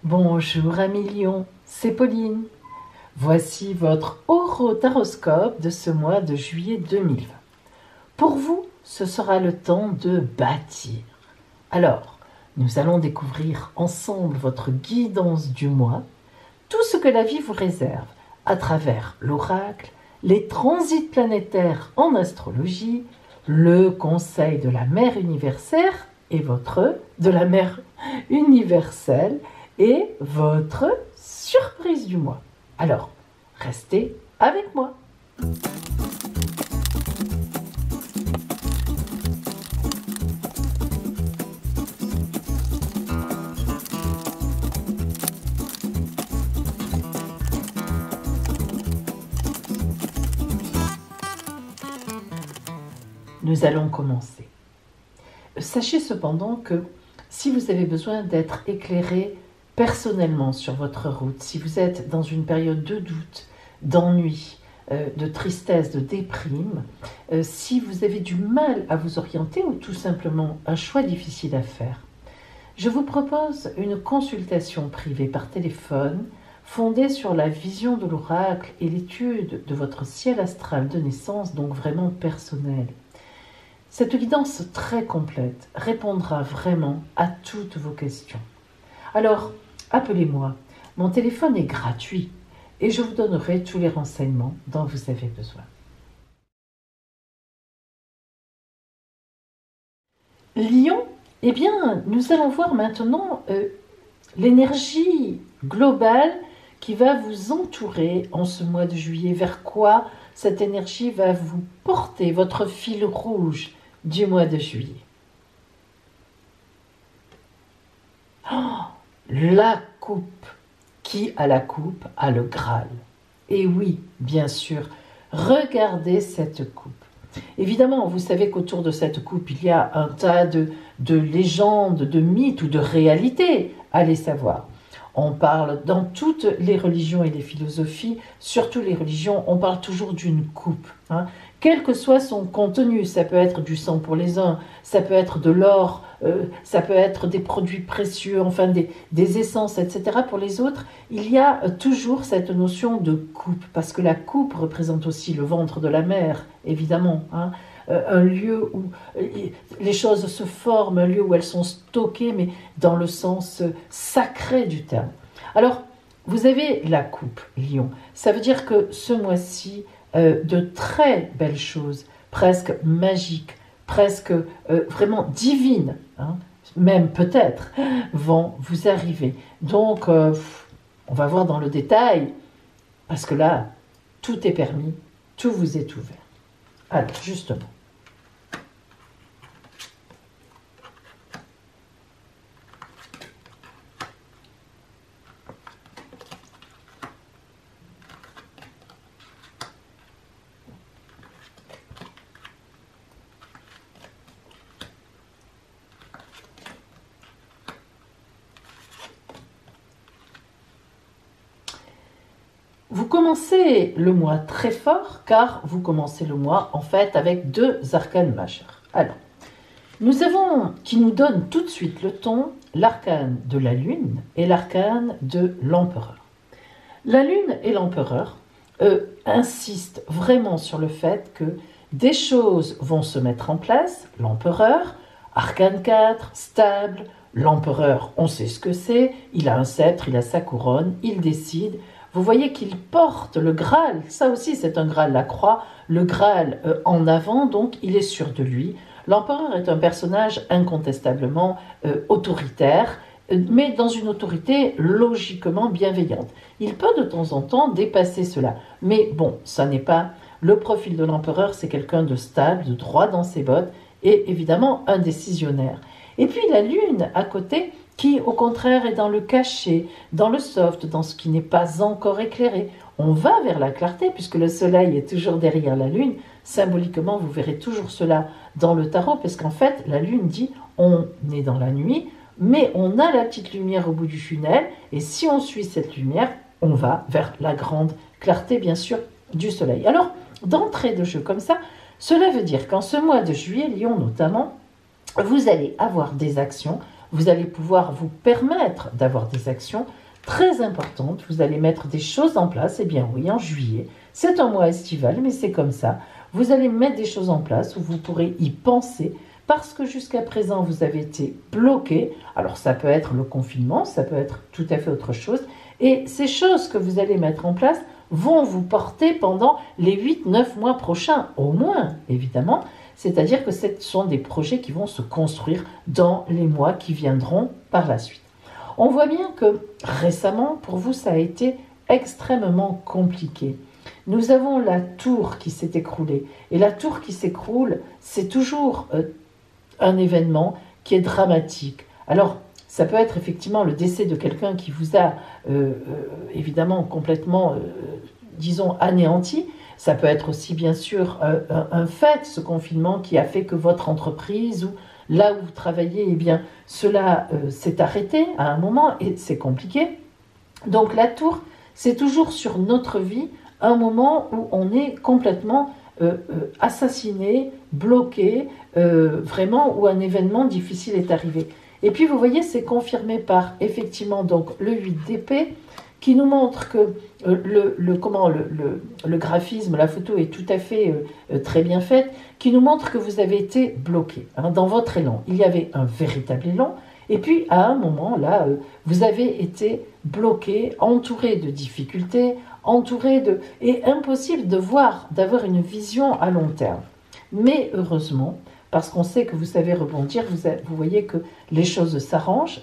Bonjour amis Lion, c'est Pauline. Voici votre horotaroscope de ce mois de juillet 2020. Pour vous, ce sera le temps de bâtir. Alors, nous allons découvrir ensemble votre guidance du mois, tout ce que la vie vous réserve à travers l'oracle, les transits planétaires en astrologie, le conseil de la mère universelle et de la mère universelle et votre surprise du mois. Alors, restez avec moi. Nous allons commencer. Sachez cependant que si vous avez besoin d'être éclairé personnellement sur votre route, si vous êtes dans une période de doute, d'ennui, de tristesse, de déprime, si vous avez du mal à vous orienter ou tout simplement un choix difficile à faire, je vous propose une consultation privée par téléphone fondée sur la vision de l'oracle et l'étude de votre ciel astral de naissance, donc vraiment personnel. Cette guidance très complète répondra vraiment à toutes vos questions. Alors, appelez-moi. Mon téléphone est gratuit et je vous donnerai tous les renseignements dont vous avez besoin. Lion, eh bien, nous allons voir maintenant l'énergie globale qui va vous entourer en ce mois de juillet. Vers quoi cette énergie va vous porter, votre fil rouge du mois de juillet. Oh, la coupe. Qui a la coupe a le Graal. Et oui, bien sûr, regardez cette coupe. Évidemment, vous savez qu'autour de cette coupe, il y a un tas de légendes, de mythes ou de réalités, allez savoir. On parle dans toutes les religions et les philosophies, surtout les religions, on parle toujours d'une coupe. Quel que soit son contenu, ça peut être du sang pour les uns, ça peut être de l'or, ça peut être des produits précieux, enfin des essences, etc. Pour les autres, il y a toujours cette notion de coupe, parce que la coupe représente aussi le ventre de la mer, évidemment. Un lieu où les choses se forment, un lieu où elles sont stockées, mais dans le sens sacré du terme. Alors, vous avez la coupe, Lion. Ça veut dire que ce mois-ci, de très belles choses, presque magiques, presque vraiment divines, même peut-être, vont vous arriver. Donc, on va voir dans le détail, parce que là, tout est permis, tout vous est ouvert. Alors, justement. Vous commencez le mois très fort, car vous commencez le mois en fait avec deux arcanes majeurs. Alors, nous avons, qui nous donne tout de suite le ton, l'arcane de la Lune et l'arcane de l'Empereur. La Lune et l'Empereur insistent vraiment sur le fait que des choses vont se mettre en place. L'Empereur, arcane 4, stable. L'Empereur, on sait ce que c'est, il a un sceptre, il a sa couronne, il décide. Vous voyez qu'il porte le Graal, ça aussi c'est un Graal, la croix, le Graal en avant, donc il est sûr de lui. L'empereur est un personnage incontestablement autoritaire, mais dans une autorité logiquement bienveillante. Il peut de temps en temps dépasser cela, mais bon, ça n'est pas... Le profil de l'empereur, c'est quelqu'un de stable, de droit dans ses bottes, et évidemment un décisionnaire. Et puis la Lune à côté, qui au contraire est dans le caché, dans le soft, dans ce qui n'est pas encore éclairé. On va vers la clarté puisque le soleil est toujours derrière la Lune. Symboliquement, vous verrez toujours cela dans le tarot parce qu'en fait, la Lune dit on est dans la nuit, mais on a la petite lumière au bout du tunnel et si on suit cette lumière, on va vers la grande clarté, bien sûr, du soleil. Alors, d'entrée de jeu comme ça, cela veut dire qu'en ce mois de juillet, Lion notamment, vous allez avoir des actions vous allez pouvoir vous permettre d'avoir des actions très importantes. Vous allez mettre des choses en place. Eh bien oui, en juillet, c'est un mois estival, mais c'est comme ça. Vous allez mettre des choses en place où vous pourrez y penser parce que jusqu'à présent, vous avez été bloqué. Alors ça peut être le confinement, ça peut être tout à fait autre chose. Et ces choses que vous allez mettre en place vont vous porter pendant les 8-9 mois prochains, au moins, évidemment. C'est-à-dire que ce sont des projets qui vont se construire dans les mois qui viendront par la suite. On voit bien que récemment, pour vous, ça a été extrêmement compliqué. Nous avons la tour qui s'est écroulée. Et la tour qui s'écroule, c'est toujours un événement qui est dramatique. Alors, ça peut être effectivement le décès de quelqu'un qui vous a évidemment complètement, disons, anéanti. Ça peut être aussi bien sûr un fait, ce confinement qui a fait que votre entreprise ou là où vous travaillez, eh bien, cela s'est arrêté à un moment et c'est compliqué. Donc la tour, c'est toujours sur notre vie un moment où on est complètement assassiné, bloqué, vraiment où un événement difficile est arrivé. Et puis vous voyez, c'est confirmé par effectivement donc le 8 d'épée qui nous montre que le graphisme, la photo est tout à fait très bien faite, qui nous montre que vous avez été bloqué dans votre élan. Il y avait un véritable élan, et puis à un moment, là, vous avez été bloqué, entouré de difficultés, et impossible de voir, d'avoir une vision à long terme. Mais heureusement, parce qu'on sait que vous savez rebondir, vous voyez que les choses s'arrangent,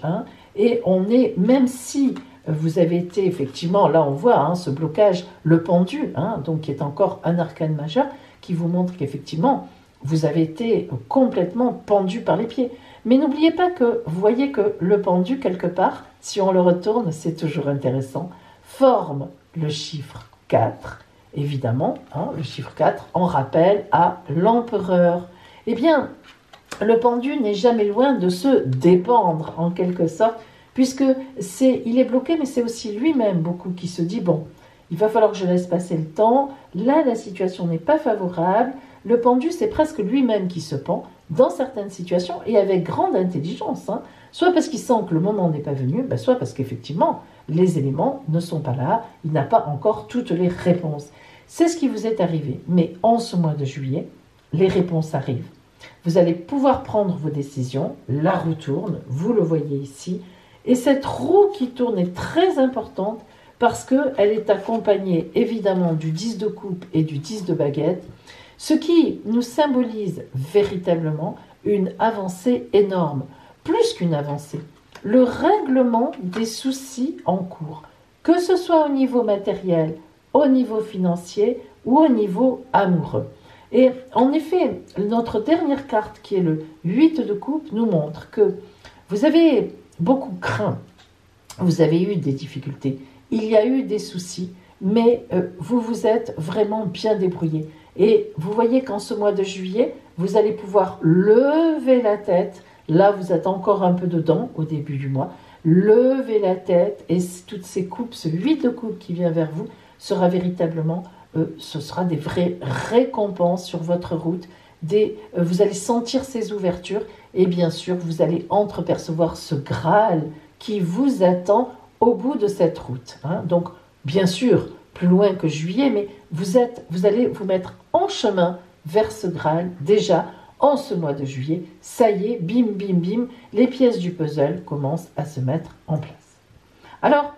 et on est, même si vous avez été effectivement, là on voit ce blocage, le pendu, donc qui est encore un arcane majeur, qui vous montre qu'effectivement, vous avez été complètement pendu par les pieds. Mais n'oubliez pas que, vous voyez que le pendu, quelque part, si on le retourne, c'est toujours intéressant, forme le chiffre 4, évidemment, le chiffre 4 en rappel à l'empereur. Eh bien, le pendu n'est jamais loin de se dépendre, en quelque sorte, puisque il est bloqué, mais c'est aussi lui-même beaucoup qui se dit, bon, il va falloir que je laisse passer le temps, là la situation n'est pas favorable, le pendu c'est presque lui-même qui se pend dans certaines situations et avec grande intelligence, soit parce qu'il sent que le moment n'est pas venu, soit parce qu'effectivement les éléments ne sont pas là, il n'a pas encore toutes les réponses. C'est ce qui vous est arrivé, mais en ce mois de juillet, les réponses arrivent. Vous allez pouvoir prendre vos décisions, la roue tourne, vous le voyez ici, et cette roue qui tourne est très importante parce qu'elle est accompagnée évidemment du 10 de coupe et du 10 de baguette, ce qui nous symbolise véritablement une avancée énorme, plus qu'une avancée, le règlement des soucis en cours, que ce soit au niveau matériel, au niveau financier ou au niveau amoureux. Et en effet, notre dernière carte qui est le 8 de coupe nous montre que vous avez beaucoup craint, vous avez eu des difficultés, il y a eu des soucis, mais vous vous êtes vraiment bien débrouillé. Et vous voyez qu'en ce mois de juillet, vous allez pouvoir lever la tête, là vous êtes encore un peu dedans au début du mois, lever la tête et toutes ces coupes, ce 8 de coupe qui vient vers vous, sera véritablement, ce sera des vraies récompenses sur votre route, vous allez sentir ces ouvertures et bien sûr vous allez entrepercevoir ce Graal qui vous attend au bout de cette route. Donc bien sûr, plus loin que juillet, mais vous allez vous mettre en chemin vers ce Graal déjà en ce mois de juillet. Ça y est, bim, bim, bim, les pièces du puzzle commencent à se mettre en place. Alors,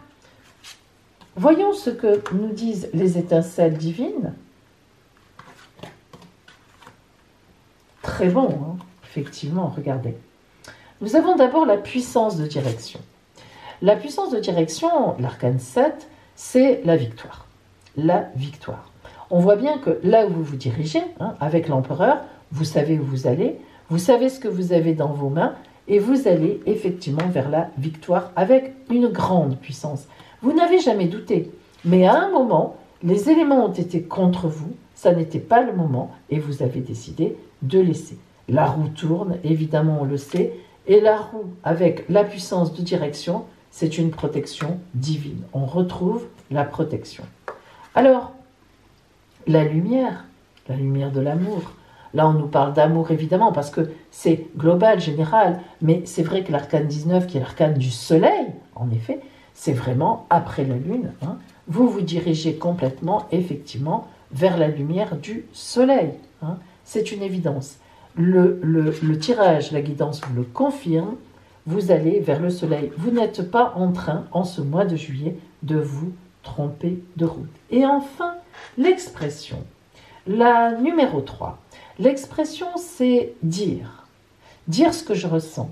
voyons ce que nous disent les étincelles divines. Très bon, effectivement, regardez. Nous avons d'abord la puissance de direction. La puissance de direction, l'arcane 7, c'est la victoire. La victoire. On voit bien que là où vous vous dirigez, avec l'empereur, vous savez où vous allez, vous savez ce que vous avez dans vos mains, et vous allez effectivement vers la victoire avec une grande puissance. Vous n'avez jamais douté, mais à un moment, les éléments ont été contre vous, ça n'était pas le moment, et vous avez décidé de laisser. La roue tourne, évidemment on le sait, et la roue avec la puissance de direction, c'est une protection divine. On retrouve la protection. Alors, la lumière de l'amour, Là, on nous parle d'amour, évidemment, parce que c'est global, général, mais c'est vrai que l'arcane 19, qui est l'arcane du soleil, en effet, c'est vraiment après la lune, hein, vous vous dirigez complètement, effectivement, vers la lumière du soleil. Hein. C'est une évidence. Le tirage, la guidance vous le confirme, vous allez vers le soleil. Vous n'êtes pas en train, en ce mois de juillet, de vous tromper de route. Et enfin, l'expression. La numéro 3. L'expression, c'est dire. Dire ce que je ressens.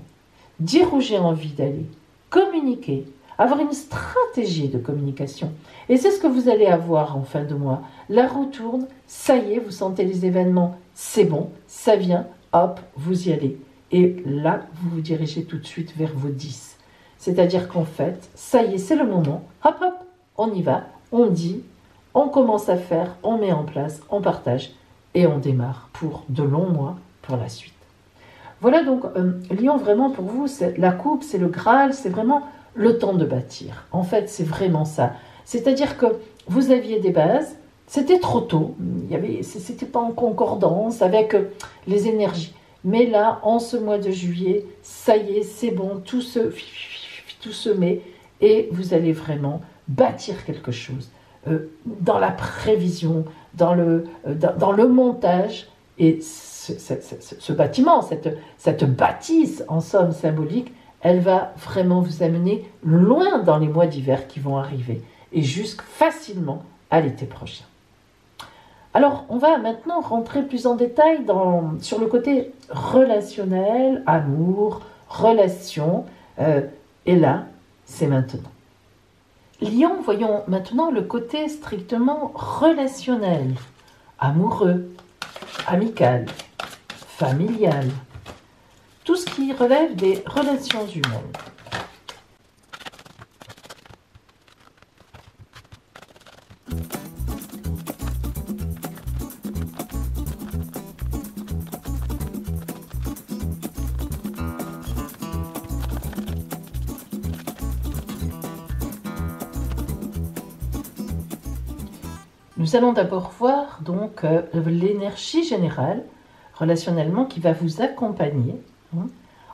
Dire où j'ai envie d'aller. Communiquer. Avoir une stratégie de communication. Et c'est ce que vous allez avoir en fin de mois. La roue tourne, ça y est, vous sentez les événements, c'est bon, ça vient, hop, vous y allez. Et là, vous vous dirigez tout de suite vers vos 10. C'est-à-dire qu'en fait, ça y est, c'est le moment, hop, hop, on y va, on dit, on commence à faire, on met en place, on partage et on démarre pour de longs mois pour la suite. Voilà donc, Lion, vraiment pour vous, la coupe, c'est le Graal, c'est vraiment le temps de bâtir. En fait, c'est vraiment ça. C'est-à-dire que vous aviez des bases, c'était trop tôt, c'était pas en concordance avec les énergies. Mais là, en ce mois de juillet, ça y est, c'est bon, tout se met et vous allez vraiment bâtir quelque chose dans la prévision, dans le montage. Et ce bâtiment, cette bâtisse en somme symbolique, elle va vraiment vous amener loin dans les mois d'hiver qui vont arriver et jusque facilement à l'été prochain. Alors, on va maintenant rentrer plus en détail sur le côté relationnel, amour, relation. Et là, c'est maintenant. Lion, voyons maintenant le côté strictement relationnel, amoureux, amical, familial, tout ce qui relève des relations humaines. Nous allons d'abord voir donc l'énergie générale relationnellement qui va vous accompagner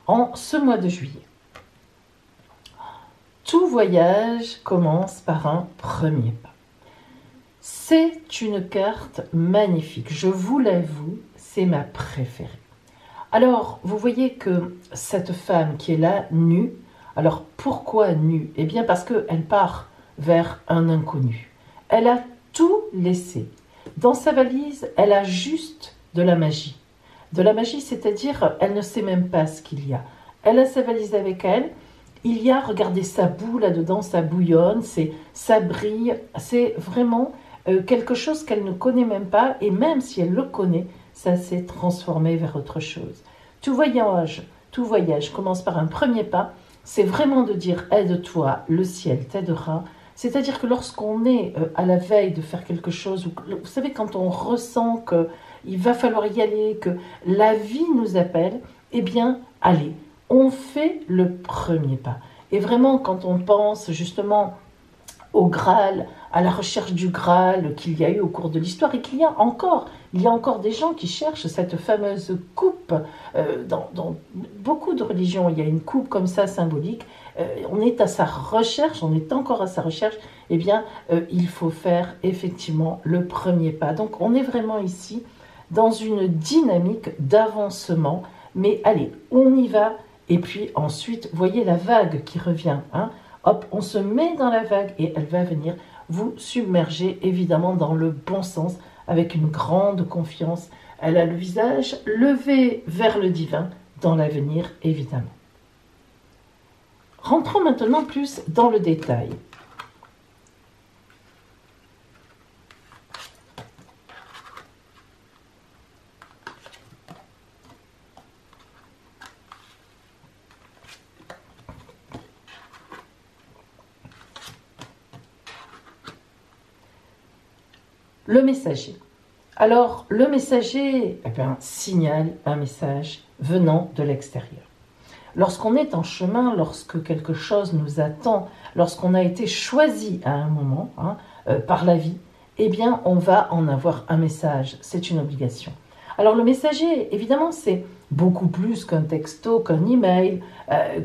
en ce mois de juillet. Tout voyage commence par un premier pas. C'est une carte magnifique, je vous l'avoue, c'est ma préférée. Alors, vous voyez que cette femme qui est là, nue, alors pourquoi nue? Eh bien parce qu'elle part vers un inconnu. Elle a tout laissé. Dans sa valise, elle a juste de la magie. De la magie, c'est-à-dire, elle ne sait même pas ce qu'il y a. Elle a sa valise avec elle. Il y a, regardez, sa boue là-dedans, ça bouillonne, ça brille. C'est vraiment quelque chose qu'elle ne connaît même pas. Et même si elle le connaît, ça s'est transformé vers autre chose. Tout voyage commence par un premier pas. C'est vraiment de dire, aide-toi, le ciel t'aidera. C'est-à-dire que lorsqu'on est à la veille de faire quelque chose, vous savez, quand on ressent qu'il va falloir y aller, que la vie nous appelle, eh bien, allez, on fait le premier pas. Et vraiment, quand on pense justement au Graal, à la recherche du Graal qu'il y a eu au cours de l'histoire et qu'il y a encore, des gens qui cherchent cette fameuse coupe. Dans beaucoup de religions, il y a une coupe comme ça symbolique. On est à sa recherche, on est encore à sa recherche. Eh bien, il faut faire effectivement le premier pas. Donc, on est vraiment ici dans une dynamique d'avancement. Mais allez, on y va. Et puis ensuite, voyez la vague qui revient. Hop, on se met dans la vague et elle va venir vous submerger, évidemment, dans le bon sens, avec une grande confiance. Elle a le visage levé vers le divin, dans l'avenir, évidemment. Rentrons maintenant plus dans le détail. Le messager. Alors, le messager signale un message venant de l'extérieur. Lorsqu'on est en chemin, lorsque quelque chose nous attend, lorsqu'on a été choisi à un moment par la vie, eh bien, on va en avoir un message. C'est une obligation. Alors le messager, évidemment, c'est beaucoup plus qu'un texto, qu'un email,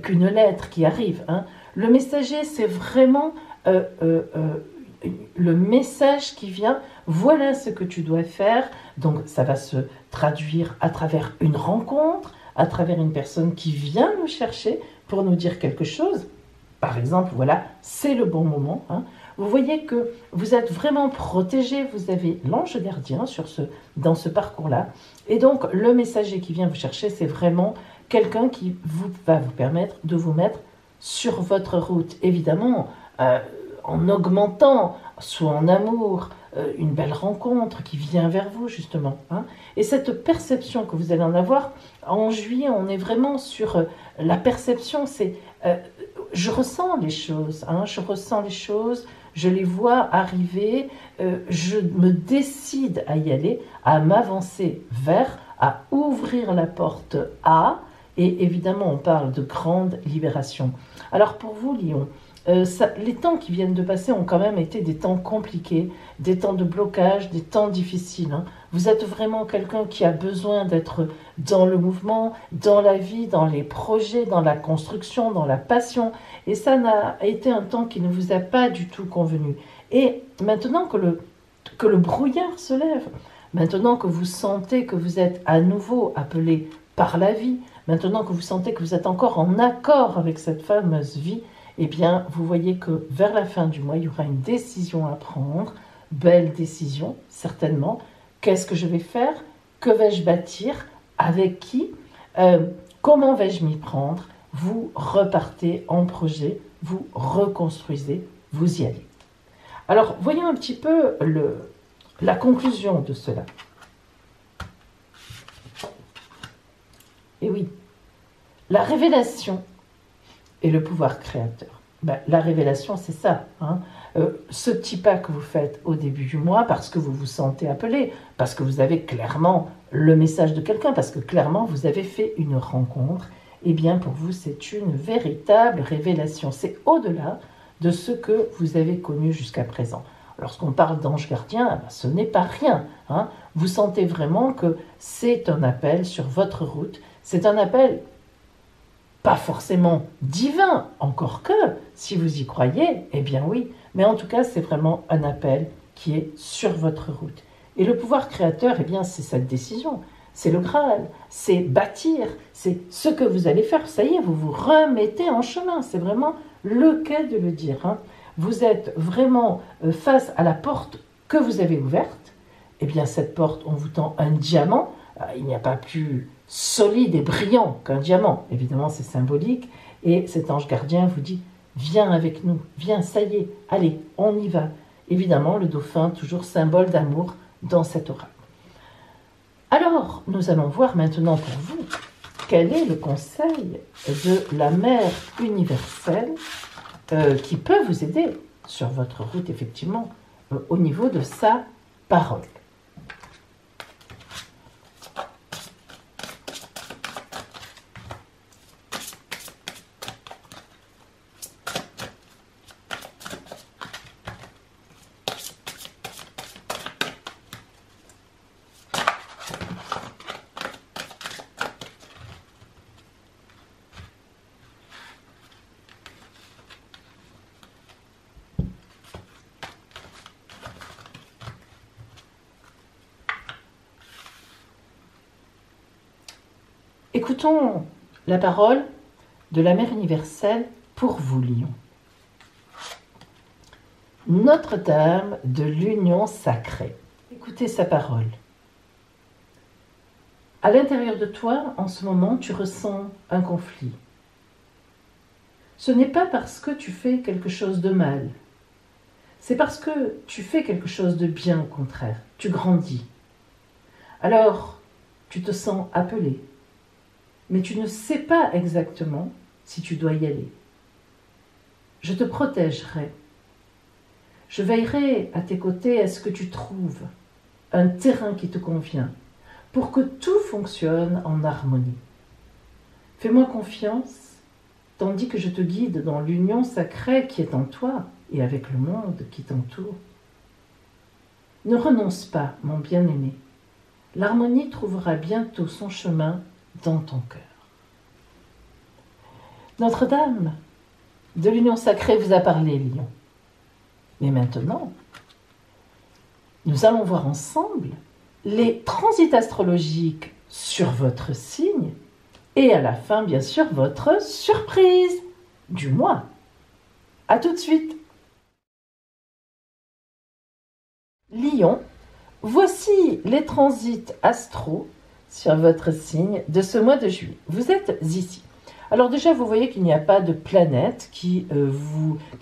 qu'une lettre qui arrive, hein. Le messager, c'est vraiment le message qui vient, voilà ce que tu dois faire. Donc ça va se traduire à travers une rencontre, à travers une personne qui vient nous chercher pour nous dire quelque chose. Par exemple, voilà, c'est le bon moment, hein. Vous voyez que vous êtes vraiment protégé, vous avez l'ange gardien dans ce parcours-là. Et donc, le messager qui vient vous chercher, c'est vraiment quelqu'un qui va vous permettre de vous mettre sur votre route. Évidemment, en augmentant, soit en amour, une belle rencontre qui vient vers vous, justement, hein. Et cette perception que vous allez en avoir, en juillet, on est vraiment sur la perception, c'est... je ressens les choses, hein, je ressens les choses, je les vois arriver, je me décide à y aller, à m'avancer vers, à ouvrir la porte à, et évidemment on parle de grande libération. Alors pour vous, Lion, les temps qui viennent de passer ont quand même été des temps compliqués, des temps de blocage, des temps difficiles, hein. Vous êtes vraiment quelqu'un qui a besoin d'être dans le mouvement, dans la vie, dans les projets, dans la construction, dans la passion. Et ça n'a été un temps qui ne vous a pas du tout convenu. Et maintenant que le brouillard se lève, maintenant que vous sentez que vous êtes à nouveau appelé par la vie, maintenant que vous sentez que vous êtes encore en accord avec cette fameuse vie, eh bien, vous voyez que vers la fin du mois, il y aura une décision à prendre, belle décision, certainement. Qu'est-ce que je vais faire? Que vais-je bâtir? Avec qui? Comment vais-je m'y prendre? Vous repartez en projet, vous reconstruisez, vous y allez. Alors, voyons un petit peu la conclusion de cela. Et oui, la révélation et le pouvoir créateur. La révélation, c'est ça, hein. Ce petit pas que vous faites au début du mois, parce que vous vous sentez appelé, parce que vous avez clairement le message de quelqu'un, parce que clairement vous avez fait une rencontre, eh bien pour vous c'est une véritable révélation. C'est au-delà de ce que vous avez connu jusqu'à présent. Lorsqu'on parle d'ange gardien, ce n'est pas rien, hein. Vous sentez vraiment que c'est un appel sur votre route, c'est un appel pas forcément divin, encore que, si vous y croyez, eh bien oui, mais en tout cas, c'est vraiment un appel qui est sur votre route. Et le pouvoir créateur, eh bien, c'est cette décision, c'est le Graal, c'est bâtir, c'est ce que vous allez faire. Ça y est, vous vous remettez en chemin, c'est vraiment le cas de le dire, hein. Vous êtes vraiment face à la porte que vous avez ouverte, eh bien, cette porte, on vous tend un diamant, il n'y a pas plus solide et brillant qu'un diamant. Évidemment, c'est symbolique. Et cet ange gardien vous dit, viens avec nous, viens, ça y est, allez, on y va. Évidemment, le dauphin, toujours symbole d'amour dans cette oracle. Alors, nous allons voir maintenant pour vous, quel est le conseil de la mère universelle qui peut vous aider sur votre route, effectivement, au niveau de sa parole. Écoutons la parole de la Mère universelle pour vous, Lion. Notre-Dame de l'Union sacrée. Écoutez sa parole. À l'intérieur de toi, en ce moment, tu ressens un conflit. Ce n'est pas parce que tu fais quelque chose de mal. C'est parce que tu fais quelque chose de bien, au contraire. Tu grandis. Alors, tu te sens appelé. Mais tu ne sais pas exactement si tu dois y aller. Je te protégerai. Je veillerai à tes côtés à ce que tu trouves un terrain qui te convient pour que tout fonctionne en harmonie. Fais-moi confiance, tandis que je te guide dans l'union sacrée qui est en toi et avec le monde qui t'entoure. Ne renonce pas, mon bien-aimé. l'harmonie trouvera bientôt son chemin dans ton cœur. Notre-Dame de l'Union Sacrée vous a parlé, Lion. Mais maintenant, nous allons voir ensemble les transits astrologiques sur votre signe et à la fin, bien sûr, votre surprise du mois. À tout de suite. Lion, voici les transits astro sur votre signe de ce mois de juillet. Vous êtes ici. Alors déjà, vous voyez qu'il n'y a pas de planètes qui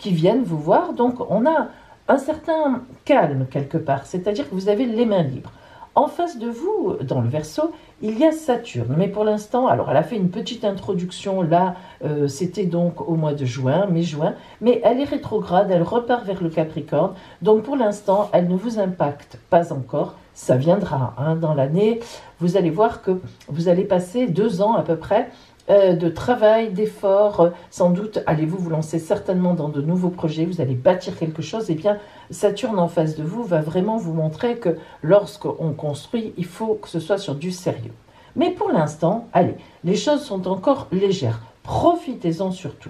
viennent vous voir, donc on a un certain calme quelque part, c'est-à-dire que vous avez les mains libres. En face de vous, dans le Verseau, il y a Saturne, mais pour l'instant, alors elle a fait une petite introduction là, c'était donc au mois de juin, mai-juin, mais elle est rétrograde, elle repart vers le Capricorne, donc pour l'instant, elle ne vous impacte pas encore, ça viendra dans l'année, vous allez voir que vous allez passer 2 ans à peu près de travail, d'efforts, sans doute allez-vous vous lancer certainement dans de nouveaux projets, vous allez bâtir quelque chose, et bien Saturne en face de vous va vraiment vous montrer que lorsqu'on construit, il faut que ce soit sur du sérieux. Mais pour l'instant, allez, les choses sont encore légères, profitez-en surtout.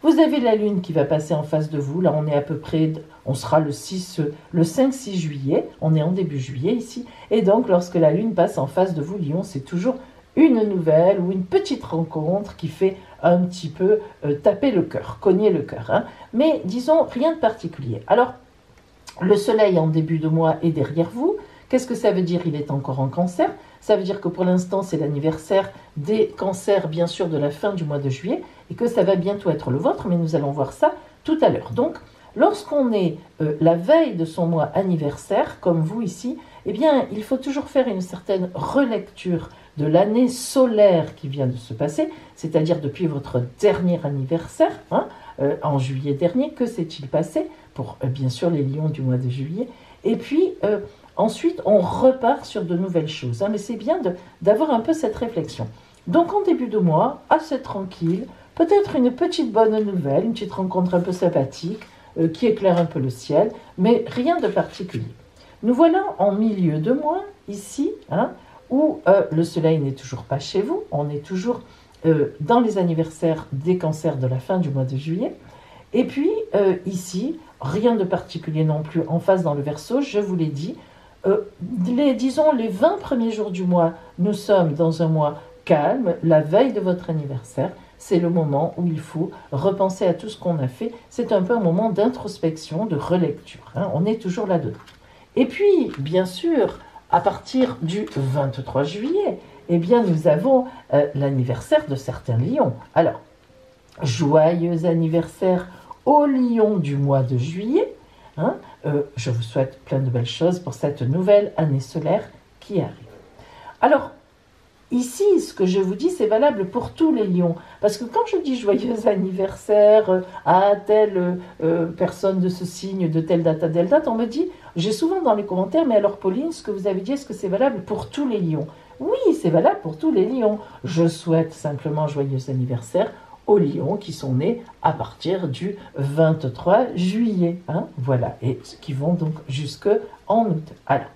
Vous avez la Lune qui va passer en face de vous, là on est à peu près, on sera le 5-6 juillet, on est en début juillet ici, et donc lorsque la Lune passe en face de vous, Lion, c'est toujours une nouvelle ou une petite rencontre qui fait un petit peu taper le cœur, cogner le cœur. Hein. Mais disons, rien de particulier. Alors, le soleil en début de mois est derrière vous. Qu'est-ce que ça veut dire? Il est encore en cancer. Ça veut dire que pour l'instant, c'est l'anniversaire des cancers, bien sûr, de la fin du mois de juillet, et que ça va bientôt être le vôtre, mais nous allons voir ça tout à l'heure. Donc, lorsqu'on est la veille de son mois anniversaire, comme vous ici, eh bien, il faut toujours faire une certaine relecture de l'année solaire qui vient de se passer, c'est-à-dire depuis votre dernier anniversaire, en juillet dernier, que s'est-il passé pour bien sûr les lions du mois de juillet, et puis ensuite on repart sur de nouvelles choses, mais c'est bien d'avoir un peu cette réflexion. Donc en début de mois, assez tranquille, peut-être une petite bonne nouvelle, une petite rencontre un peu sympathique, qui éclaire un peu le ciel, mais rien de particulier. Nous voilà en milieu de mois, ici, où le soleil n'est toujours pas chez vous, on est toujours dans les anniversaires des cancers de la fin du mois de juillet, et puis ici, rien de particulier non plus en face dans le Verseau, je vous l'ai dit, disons les 20 premiers jours du mois, nous sommes dans un mois calme, la veille de votre anniversaire, c'est le moment où il faut repenser à tout ce qu'on a fait, c'est un peu un moment d'introspection, de relecture, on est toujours là-dedans. Et puis, bien sûr, à partir du 23 juillet, eh bien, nous avons l'anniversaire de certains lions. Alors, joyeux anniversaire aux lions du mois de juillet. Je vous souhaite plein de belles choses pour cette nouvelle année solaire qui arrive. Alors, ici, ce que je vous dis, c'est valable pour tous les lions. Parce que quand je dis joyeux anniversaire à telle personne de ce signe, de telle date à telle date, on me dit, j'ai souvent dans les commentaires, mais alors Pauline, ce que vous avez dit, est-ce que c'est valable pour tous les lions? Oui, c'est valable pour tous les lions. Je souhaite simplement joyeux anniversaire aux lions qui sont nés à partir du 23 juillet. Voilà, et qui vont donc jusque en août. Alors,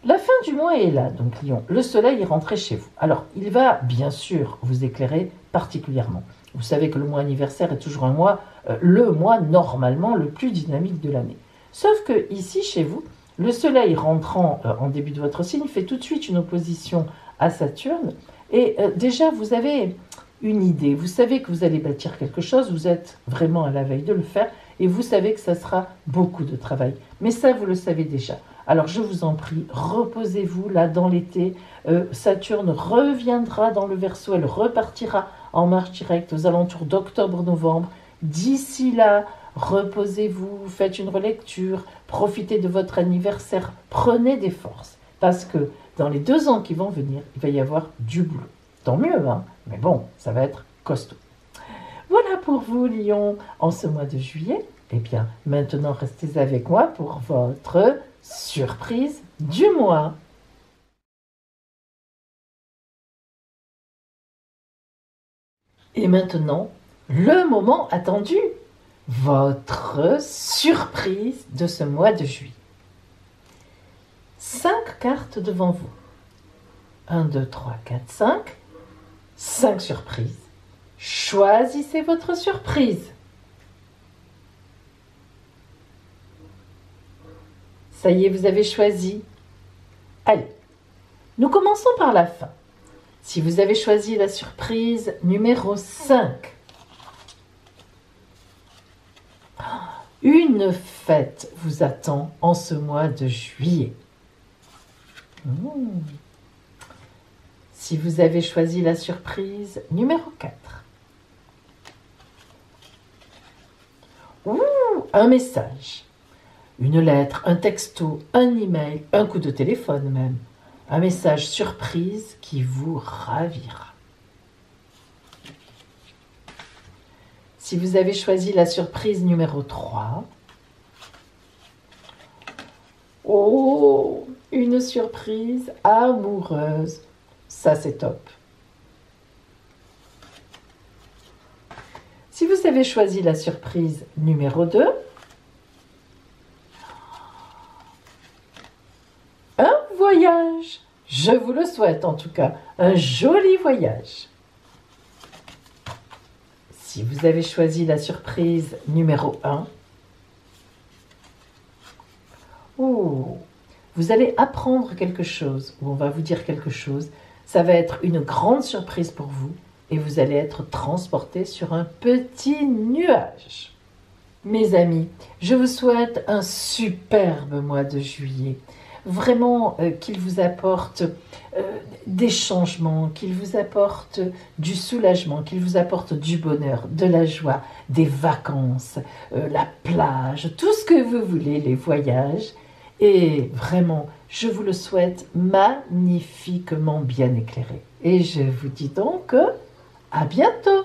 la fin du mois est là, donc Lion. Le soleil est rentré chez vous. Alors, il va bien sûr vous éclairer particulièrement. Vous savez que le mois anniversaire est toujours un mois, le mois normalement le plus dynamique de l'année. Sauf que ici, chez vous, le soleil rentrant en début de votre signe fait tout de suite une opposition à Saturne. Et déjà, vous avez une idée. Vous savez que vous allez bâtir quelque chose, vous êtes vraiment à la veille de le faire, et vous savez que ça sera beaucoup de travail. Mais ça, vous le savez déjà. Alors je vous en prie, reposez-vous là dans l'été. Saturne reviendra dans le Verseau, elle repartira en marche directe aux alentours d'octobre-novembre. D'ici là, reposez-vous, faites une relecture, profitez de votre anniversaire, prenez des forces. Parce que dans les 2 ans qui vont venir, il va y avoir du boulot. Tant mieux, mais bon, ça va être costaud. Voilà pour vous, Lion, en ce mois de juillet. Eh bien, maintenant, restez avec moi pour votre surprise du mois. Et maintenant, le moment attendu, votre surprise de ce mois de juillet. 5 cartes devant vous. 1, 2, 3, 4, 5. 5 surprises. Choisissez votre surprise. Ça y est, vous avez choisi. Allez, nous commençons par la fin. Si vous avez choisi la surprise numéro 5, une fête vous attend en ce mois de juillet. Si vous avez choisi la surprise numéro 4, un message, une lettre, un texto, un email, un coup de téléphone même. Un message surprise qui vous ravira. Si vous avez choisi la surprise numéro 3, une surprise amoureuse. Ça, c'est top. Si vous avez choisi la surprise numéro 2, un voyage. Je vous le souhaite en tout cas, un joli voyage. Si vous avez choisi la surprise numéro 1, vous allez apprendre quelque chose, ou on va vous dire quelque chose. Ça va être une grande surprise pour vous et vous allez être transporté sur un petit nuage. Mes amis, je vous souhaite un superbe mois de juillet. Vraiment qu'il vous apporte des changements, qu'il vous apporte du soulagement, qu'il vous apporte du bonheur, de la joie, des vacances, la plage, tout ce que vous voulez, les voyages. Et vraiment, je vous le souhaite magnifiquement bien éclairé. Et je vous dis donc à bientôt.